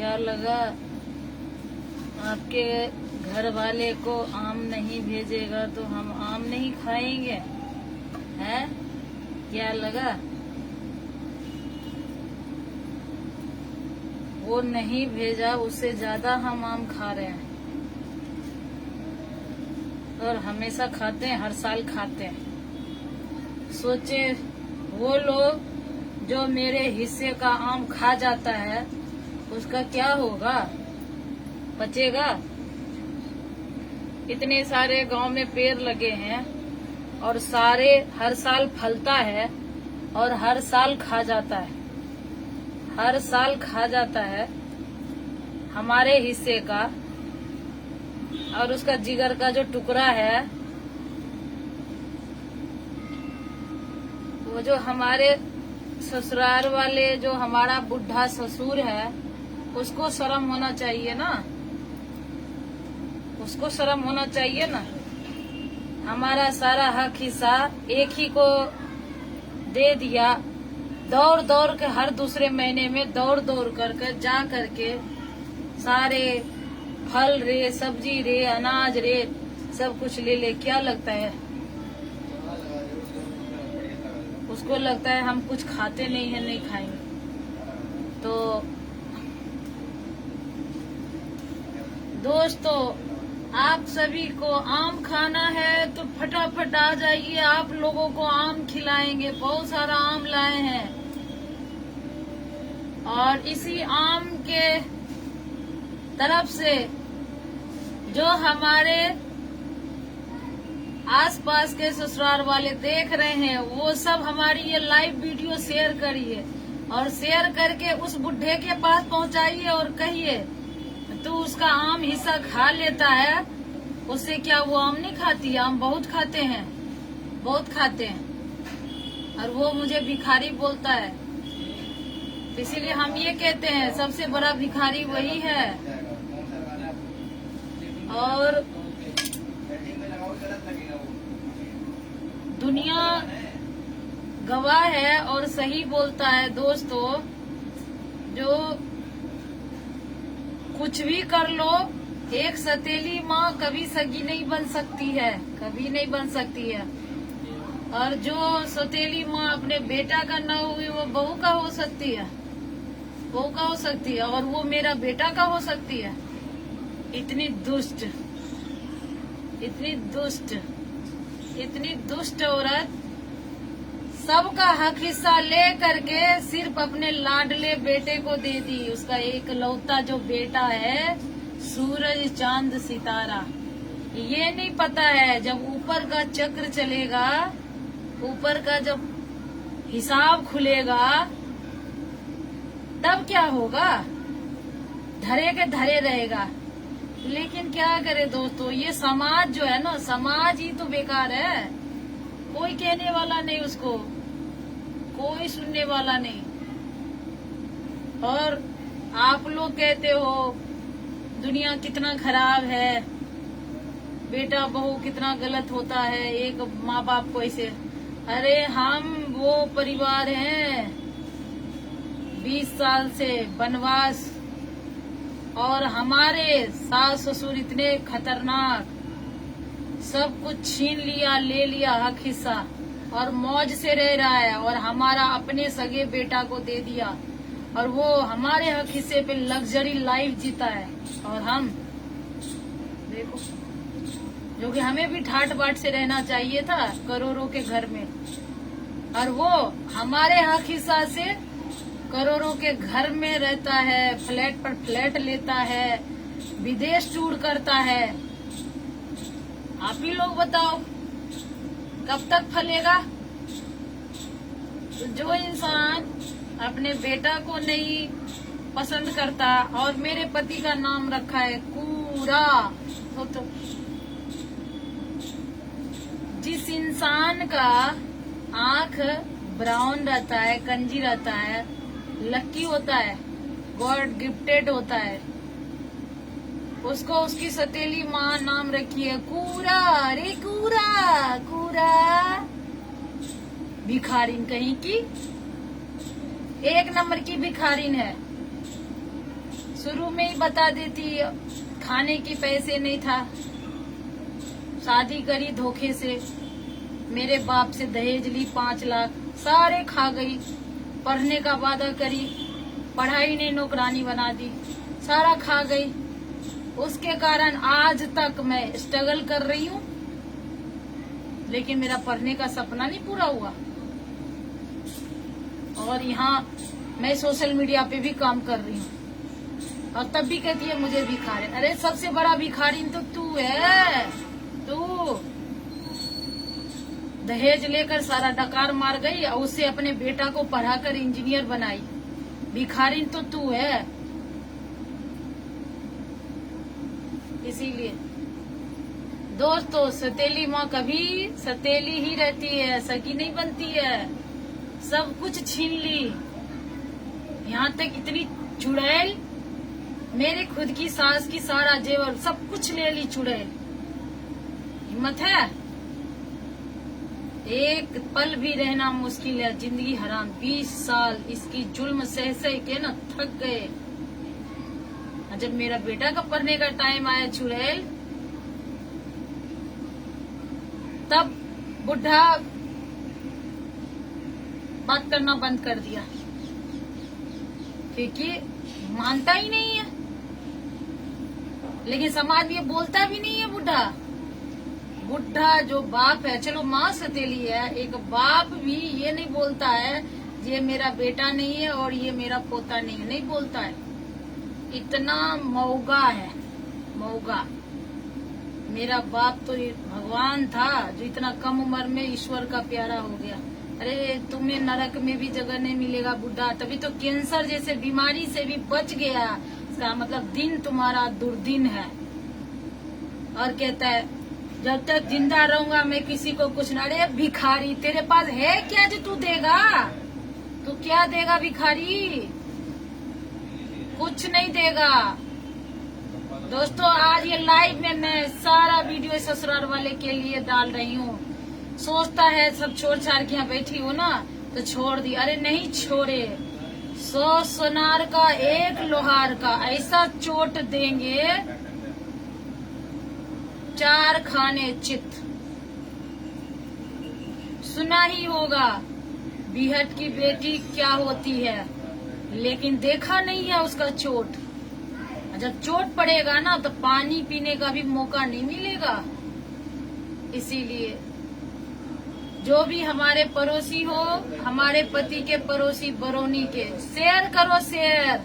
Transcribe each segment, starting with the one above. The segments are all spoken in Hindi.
क्या लगा आपके घर वाले को आम नहीं भेजेगा तो हम आम नहीं खाएंगे? हैं? क्या लगा? वो नहीं भेजा, उससे ज्यादा हम आम खा रहे हैं और हमेशा खाते हैं, हर साल खाते हैं। सोचे वो लोग जो मेरे हिस्से का आम खा जाता है उसका क्या होगा? बचेगा? इतने सारे गांव में पेड़ लगे हैं और सारे हर साल फलता है और हर साल खा जाता है, हर साल खा जाता है हमारे हिस्से का। और उसका जिगर का जो टुकड़ा है, वो जो हमारे ससुराल वाले, जो हमारा बुढ़ा ससुर है, उसको शर्म होना चाहिए ना, उसको शर्म होना चाहिए ना। हमारा सारा हक हिस्सा एक ही को दे दिया, दौड़ दौड़ के हर दूसरे महीने में दौड़ दौड़ करके जा करके सारे फल रे, सब्जी रे, अनाज रे, सब कुछ ले ले। क्या लगता है उसको? लगता है हम कुछ खाते नहीं है, नहीं खाएंगे। तो दोस्तों, आप सभी को आम खाना है तो फटाफट आ जाइए, आप लोगों को आम खिलाएंगे। बहुत सारा आम लाए हैं और इसी आम के तरफ से जो हमारे आसपास के ससुराल वाले देख रहे हैं, वो सब हमारी ये लाइव वीडियो शेयर करिए और शेयर करके उस बुढ़े के पास पहुंचाइए और कहिए तू उसका आम हिस्सा खा लेता है, उससे क्या वो आम नहीं खाती? आम बहुत खाते हैं, बहुत खाते हैं। और वो मुझे भिखारी बोलता है, इसीलिए हम ये कहते हैं सबसे बड़ा भिखारी वही है। और दुनिया गवाह है और सही बोलता है दोस्तों, जो कुछ भी कर लो, एक सतीली माँ कभी सगी नहीं बन सकती है, कभी नहीं बन सकती है। और जो सतीली माँ अपने बेटा का न हुई, वो बहू का हो सकती है, बहू का हो सकती है, और वो मेरा बेटा का हो सकती है। इतनी दुष्ट, इतनी दुष्ट, इतनी दुष्ट औरत सबका हक हिस्सा ले करके सिर्फ अपने लाडले बेटे को दे दी। उसका एक लौता जो बेटा है, सूरज चांद सितारा। ये नहीं पता है जब ऊपर का चक्र चलेगा, ऊपर का जब हिसाब खुलेगा, तब क्या होगा? धरे के धरे रहेगा। लेकिन क्या करे दोस्तों, ये समाज जो है ना, समाज ही तो बेकार है। कोई कहने वाला नहीं उसको, कोई सुनने वाला नहीं। और आप लोग कहते हो दुनिया कितना खराब है, बेटा बहू कितना गलत होता है एक माँ बाप को ऐसे। अरे हम वो परिवार हैं 20 साल से वनवास, और हमारे सास ससुर इतने खतरनाक, सब कुछ छीन लिया, ले लिया हक हिस्सा, और मौज से रह रहा है, और हमारा अपने सगे बेटा को दे दिया, और वो हमारे हक हिस्से पे लग्जरी लाइफ जीता है। और हम देखो, जो कि हमें भी ठाट बाट से रहना चाहिए था करोड़ों के घर में, और वो हमारे हक हिस्सा से करोड़ों के घर में रहता है, फ्लैट पर फ्लैट लेता है, विदेश टूर करता है। आप ही लोग बताओ कब तक फलेगा? तो जो इंसान अपने बेटा को नहीं पसंद करता, और मेरे पति का नाम रखा है कूड़ा, तो जिस इंसान का आंख ब्राउन रहता है, कंजी रहता है, लकी होता है, गॉड गिफ्टेड होता है, उसको उसकी सतीली माँ नाम रखी है कूड़ा। अरे कूड़ा, कूड़ा, भिखारिन कहीं की, एक नंबर की भिखारिन है। शुरू में ही बता देती, खाने के पैसे नहीं था, शादी करी धोखे से, मेरे बाप से दहेज ली 5 लाख, सारे खा गई। पढ़ने का वादा करी, पढ़ाई ने नौकरानी बना दी, सारा खा गई। उसके कारण आज तक मैं स्ट्रगल कर रही हूँ, लेकिन मेरा पढ़ने का सपना नहीं पूरा हुआ। और यहाँ मैं सोशल मीडिया पे भी काम कर रही हूँ, और तब भी कहती है मुझे भिखारी। अरे सबसे बड़ा भिखारी तो तू है। तू दहेज लेकर सारा डकार मार गई और उससे अपने बेटा को पढ़ाकर इंजीनियर बनाई। भिखारी तो तू है। इसीलिए दोस्तों, सतीली माँ कभी सतीली ही रहती है, सगी नहीं बनती है। सब कुछ छीन ली, यहाँ तक इतनी चुड़ैल, मेरे खुद की सास की सारा जेवर सब कुछ ले ली चुड़ैल। हिम्मत है? एक पल भी रहना मुश्किल है, जिंदगी हराम। 20 साल इसकी जुल्म सह सह के ना थक गए। जब मेरा बेटा का पढ़ने का टाइम आया चुड़ैल, तब बुढ़ा बात करना बंद कर दिया, क्योंकि मानता ही नहीं है। लेकिन समाज में बोलता भी नहीं है बुढ़ा। बुढ़ा जो बाप है, चलो माँ सतीली है, एक बाप भी ये नहीं बोलता है ये मेरा बेटा नहीं है और ये मेरा पोता नहीं है, नहीं बोलता है। इतना मौगा है, मौगा। मेरा बाप तो भगवान था जो इतना कम उम्र में ईश्वर का प्यारा हो गया। अरे तुम्हें नरक में भी जगह नहीं मिलेगा बुढ़ा, तभी तो कैंसर जैसे बीमारी से भी बच गया। इसका मतलब दिन तुम्हारा दुर्दिन है। और कहता है जब तक जिंदा रहूंगा मैं किसी को कुछ ना। अरे भिखारी, तेरे पास है क्या जो तू देगा? तू क्या देगा भिखारी? कुछ नहीं देगा। दोस्तों, आज ये लाइव में मैं सारा वीडियो ससुराल वाले के लिए डाल रही हूँ। सोचता है सब छोड़ छाड़ के यहाँ बैठी हो ना तो छोड़ दी। अरे नहीं छोड़े। 100 सोनार का 1 लोहार का ऐसा चोट देंगे, 4 खाने चित। सुना ही होगा बिहट की बेटी क्या होती है, लेकिन देखा नहीं है उसका चोट। जब चोट पड़ेगा ना तो पानी पीने का भी मौका नहीं मिलेगा। इसीलिए जो भी हमारे पड़ोसी हो, हमारे पति के पड़ोसी बरौनी के, शेयर करो शेयर,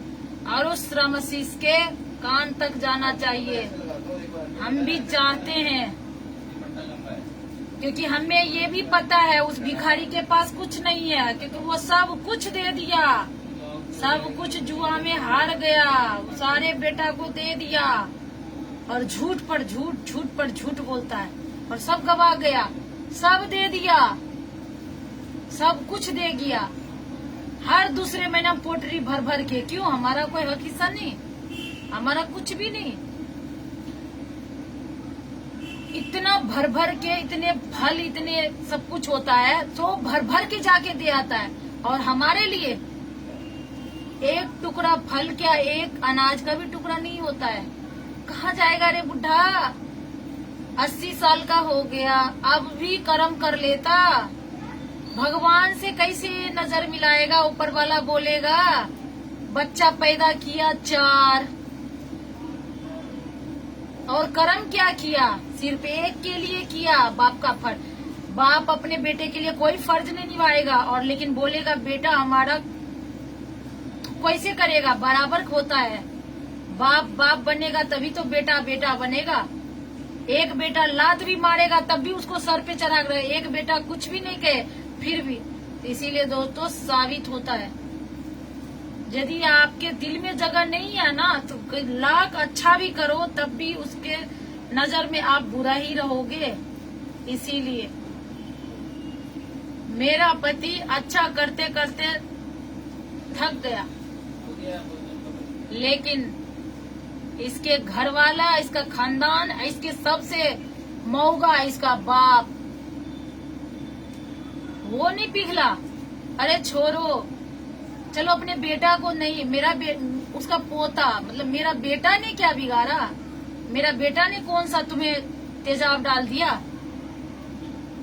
और उस रामसीस के कान तक जाना चाहिए। हम भी चाहते हैं, क्योंकि हमें ये भी पता है उस भिखारी के पास कुछ नहीं है, क्योंकि वो सब कुछ दे दिया, सब कुछ जुआ में हार गया, सारे बेटा को दे दिया, और झूठ पर झूठ, झूठ पर झूठ बोलता है, और सब गवा गया, सब दे दिया, सब कुछ दे गया। हर दूसरे महीना पोटरी भर भर के। क्यों? हमारा कोई हक हिस्सा नहीं, हमारा कुछ भी नहीं। इतना भर भर के, इतने फल, इतने सब कुछ होता है तो भर भर के जाके दे आता है, और हमारे लिए एक टुकड़ा फल क्या, एक अनाज का भी टुकड़ा नहीं होता है। कहाँ जाएगा रे बुढ़ा? 80 साल का हो गया, अब भी कर्म कर लेता। भगवान से कैसे नजर मिलाएगा? ऊपर वाला बोलेगा बच्चा पैदा किया 4, और कर्म क्या किया? सिर्फ एक के लिए किया, बाप का फर्ज। बाप अपने बेटे के लिए कोई फर्ज नहीं निभाएगा, और लेकिन बोलेगा बेटा हमारा, कैसे करेगा? बराबर होता है। बाप बाप बनेगा तभी तो बेटा बेटा बनेगा। एक बेटा लात भी मारेगा तब भी उसको सर पे चढ़ा रहे, एक बेटा कुछ भी नहीं कहे फिर भी। इसीलिए दोस्तों साबित होता है, यदि आपके दिल में जगह नहीं है ना तो लाख अच्छा भी करो तब भी उसके नजर में आप बुरा ही रहोगे। इसीलिए मेरा पति अच्छा करते करते थक गया, लेकिन इसके घर वाला, इसका खानदान, इसके सबसे मौगा इसका बाप, वो नहीं पिघला। अरे छोड़ो, चलो अपने बेटा को नहीं, उसका पोता, मतलब मेरा बेटा ने क्या बिगाड़ा? मेरा बेटा ने कौन सा तुम्हें तेजाब डाल दिया?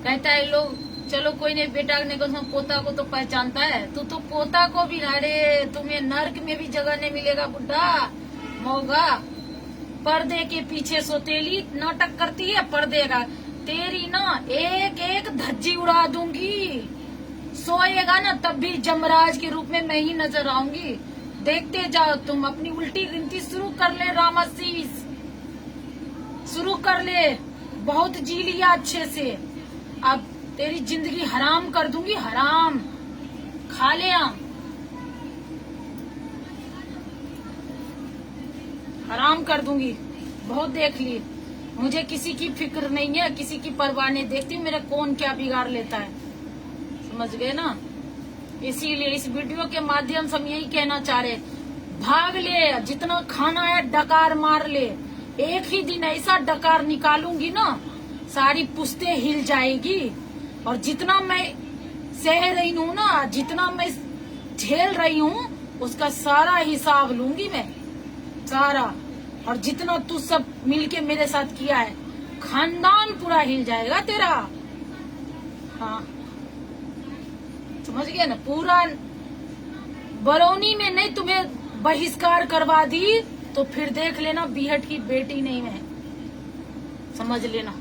कहता है लोग चलो कोई नहीं, बेटा ने कौन सा, पोता को तो पहचानता है। तू तो पोता को भी, अरे तुम्हें नर्क में भी जगह नहीं मिलेगा बुड्ढा मौगा। पर्दे के पीछे सोतेली नाटक करती है पर्दे का। तेरी ना एक एक धज्जी उड़ा दूंगी। सोएगा ना तब भी जमराज के रूप में मैं ही नजर आऊंगी। देखते जाओ तुम। अपनी उल्टी गिनती शुरू कर ले रामासीस, शुरू कर ले। बहुत जी लिया अच्छे से, अब तेरी जिंदगी हराम कर दूंगी, हराम। खा ले आम, हराम कर दूंगी। बहुत देख ली, मुझे किसी की फिक्र नहीं है, किसी की परवाह नहीं, देखती हूँ मेरा कौन क्या बिगाड़ लेता है। समझ गए ना? इसीलिए इस वीडियो के माध्यम से हम यही कहना चाह रहे, भाग ले, जितना खाना है डकार मार ले। एक ही दिन ऐसा डकार निकालूंगी ना, सारी पुश्तें हिल जाएगी। और जितना मैं सह रही हूँ ना, जितना मैं झेल रही हूँ, उसका सारा हिसाब लूंगी मैं, सारा। और जितना तू सब मिलके मेरे साथ किया है, खानदान पूरा हिल जाएगा तेरा। हाँ समझ गया ना? पूरा बरौनी में नहीं तुम्हें बहिष्कार करवा दी तो फिर देख लेना बीहट की बेटी नहीं मैं, समझ लेना।